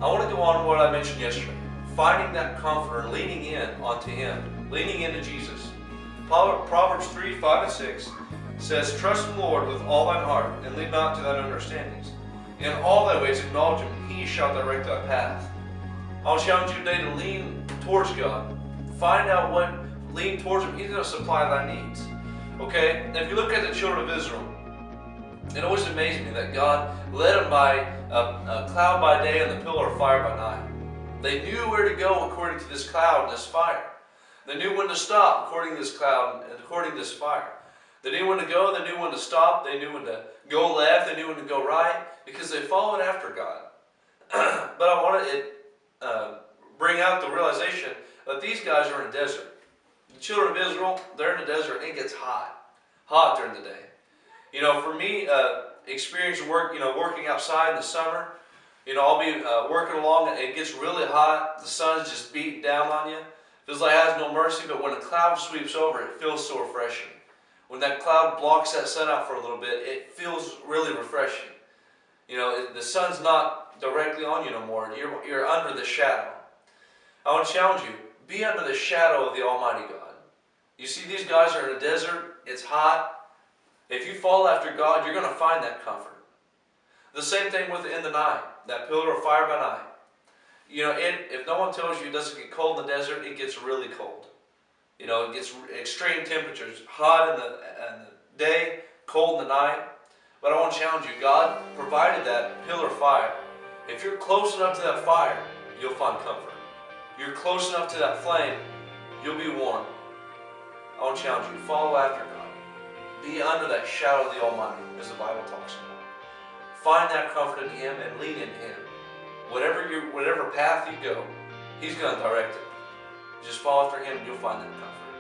I want to go on what I mentioned yesterday. Finding that comforter, leaning in onto Him, leaning into Jesus. Proverbs 3, 5, and 6 says, "Trust in the Lord with all thine heart, and lean not to thine understandings. In all thy ways acknowledge Him, He shall direct thy path." I'll challenge you today to lean towards God. Find out lean towards Him. He's going to supply thy needs. Okay? And if you look at the children of Israel, it always amazed me that God led them by a cloud by day and the pillar of fire by night. They knew where to go according to this cloud and this fire. They knew when to stop according to this cloud and according to this fire. They knew when to go, they knew when to stop, they knew when to go left, they knew when to go right, because they followed after God. But I want to bring out the realization that these guys are in a desert. The children of Israel, they're in a desert, and it gets hot during the day. You know, for me, experience working outside in the summer, I'll be working along and it gets really hot. The sun's just beating down on you. Feels like it has no mercy, but when a cloud sweeps over, it feels so refreshing. When that cloud blocks that sun out for a little bit, it feels really refreshing. The sun's not directly on you no more. You're under the shadow. I want to challenge you, be under the shadow of the Almighty God. You see, these guys are in a desert. It's hot. If you follow after God, you're going to find that comfort. The same thing in the night, that pillar of fire by night. If no one tells you it doesn't get cold in the desert, it gets really cold. It gets extreme temperatures, hot in the day, cold in the night. But I want to challenge you, God provided that pillar of fire. If you're close enough to that fire, you'll find comfort. You're close enough to that flame, you'll be warm. I want to challenge you, follow after God. Be under that shadow of the Almighty, as the Bible talks about. Find that comfort in Him and lean in Him. Whatever path you go, He's going to direct it. Just follow after Him and you'll find that comfort.